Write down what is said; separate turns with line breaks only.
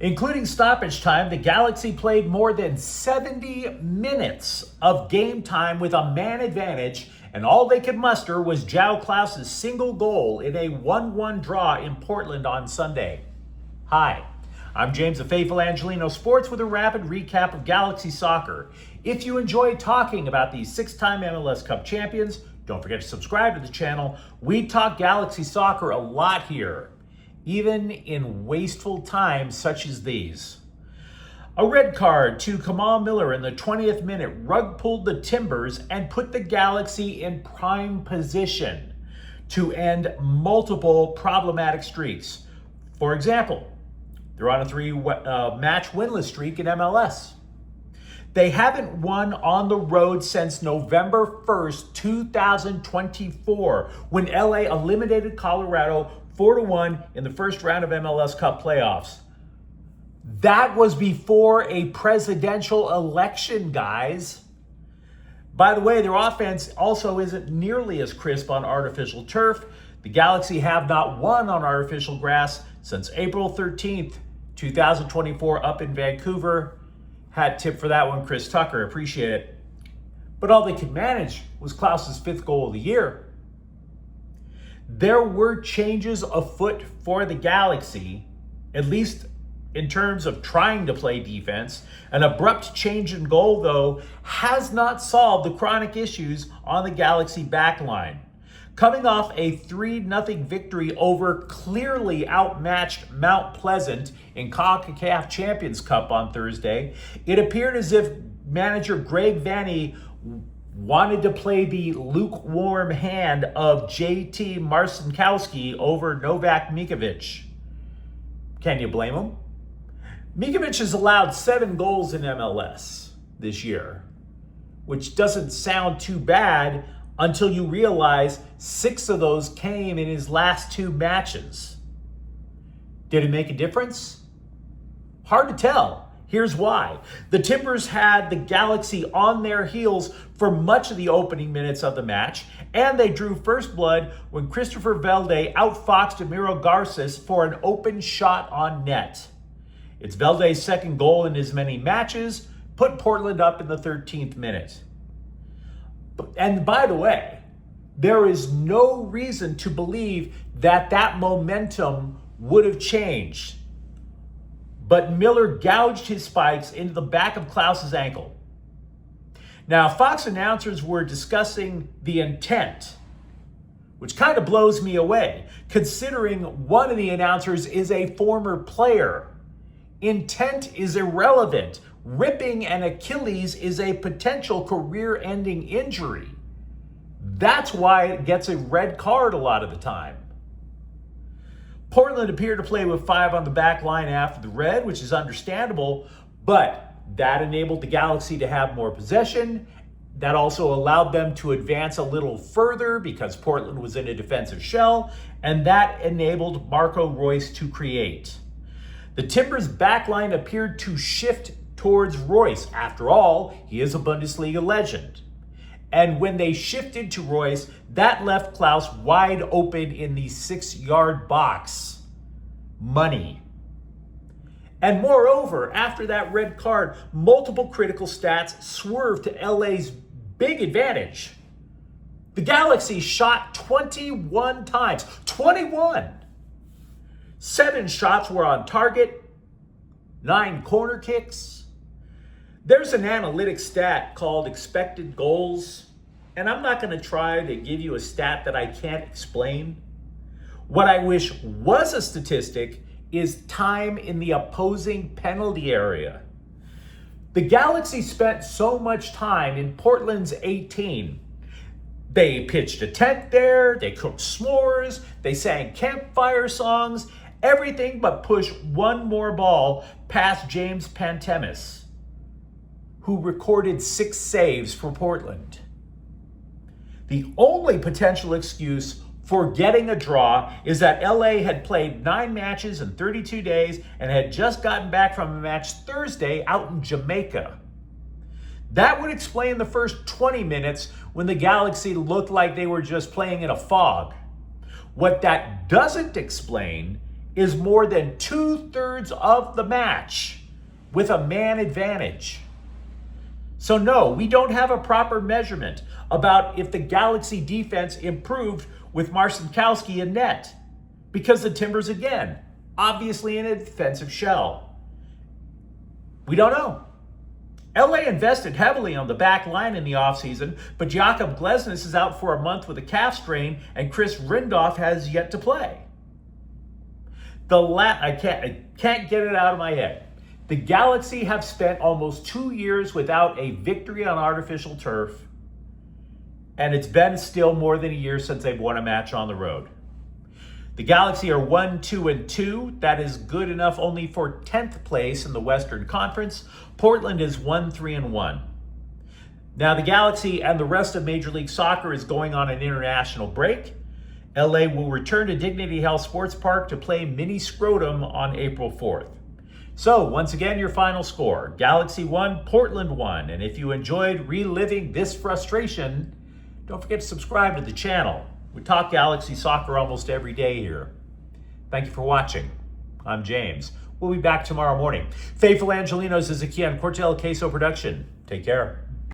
Including stoppage time, the Galaxy played more than 70 minutes of game time with a man advantage, and all they could muster was João Klaus's single goal in a 1-1 draw in Portland on Sunday. Hi, I'm James of Faithful Angelino Sports with a rapid recap of Galaxy soccer. If you enjoy talking about these 6-time MLS Cup champions, don't forget to subscribe to the channel. We talk Galaxy soccer a lot here, even in wasteful times such as these. A red card to Kamal Miller in the 20th minute rug pulled the Timbers and put the Galaxy in prime position to end multiple problematic streaks. For example, they're on a 3-match winless streak in MLS. They haven't won on the road since November 1st, 2024, when LA eliminated Colorado 4-1 in the first round of MLS Cup playoffs. That was before a presidential election, guys. By the way, their offense also isn't nearly as crisp on artificial turf. The Galaxy have not won on artificial grass since April 13th, 2024 up in Vancouver. Hat tip for that one, Chris Tucker. Appreciate it. But all they could manage was Klaus's 5th goal of the year. There were changes afoot for the Galaxy, at least in terms of trying to play defense. An abrupt change in goal, though, has not solved the chronic issues on the Galaxy backline. Coming off a 3-0 victory over clearly outmatched Mount Pleasant in CONCACAF Champions Cup on Thursday, it appeared as if manager Greg Vanney wanted to play the lukewarm hand of JT Marcinkowski over Novak Mikovic. Can you blame him? Mikovic has allowed 7 goals in MLS this year, which doesn't sound too bad until you realize 6 of those came in his last 2 matches. Did it make a difference? Hard to tell. Here's why. The Timbers had the Galaxy on their heels for much of the opening minutes of the match, and they drew first blood when Christopher Velde outfoxed Emiro Garces for an open shot on net. It's Velde's 2nd goal in as many matches, put Portland up in the 13th minute. And by the way, there is no reason to believe that momentum would have changed. But Miller gouged his spikes into the back of Klaus's ankle. Now, Fox announcers were discussing the intent, which kind of blows me away, considering one of the announcers is a former player. Intent is irrelevant. Ripping an Achilles is a potential career-ending injury. That's why it gets a red card a lot of the time. Portland appeared to play with 5 on the back line after the red, which is understandable, but that enabled the Galaxy to have more possession. That also allowed them to advance a little further because Portland was in a defensive shell, and that enabled Marco Reus to create. The Timbers' backline appeared to shift towards Reus. After all, he is a Bundesliga legend. And when they shifted to Reus, that left Klaus wide open in the 6-yard box. Money. And moreover, after that red card, multiple critical stats swerved to LA's big advantage. The Galaxy shot 21 times. 21! 7 shots were on target. 9 corner kicks. There's an analytics stat called expected goals, and I'm not going to try to give you a stat that I can't explain. What I wish was a statistic is time in the opposing penalty area. The Galaxy spent so much time in Portland's 18. They pitched a tent there, they cooked s'mores, they sang campfire songs, everything but push one more ball past James Pantemis, who recorded 6 saves for Portland. The only potential excuse for getting a draw is that LA had played 9 matches in 32 days and had just gotten back from a match Thursday out in Jamaica. That would explain the first 20 minutes when the Galaxy looked like they were just playing in a fog. What that doesn't explain is more than 2/3 of the match with a man advantage. So no, we don't have a proper measurement about if the Galaxy defense improved with Marcinkowski in net, because the Timbers, again, obviously in a defensive shell. We don't know. LA invested heavily on the back line in the offseason, but Jakob Glesnes is out for a month with a calf strain, and Chris Rindolph has yet to play. I can't get it out of my head. The Galaxy have spent almost 2 years without a victory on artificial turf, and it's been still more than a year since they've won a match on the road. The Galaxy are 1-2-2. That is good enough only for 10th place in the Western Conference. Portland is 1-3-1. Now, the Galaxy and the rest of Major League Soccer is going on an international break. LA will return to Dignity Health Sports Park to play Mini Scrotum on April 4th. So, once again, your final score: Galaxy 1, Portland 1. And if you enjoyed reliving this frustration, don't forget to subscribe to the channel. We talk Galaxy soccer almost every day here. Thank you for watching. I'm James. We'll be back tomorrow morning. Faithful Angelinos is a Kian Cortel Queso production. Take care.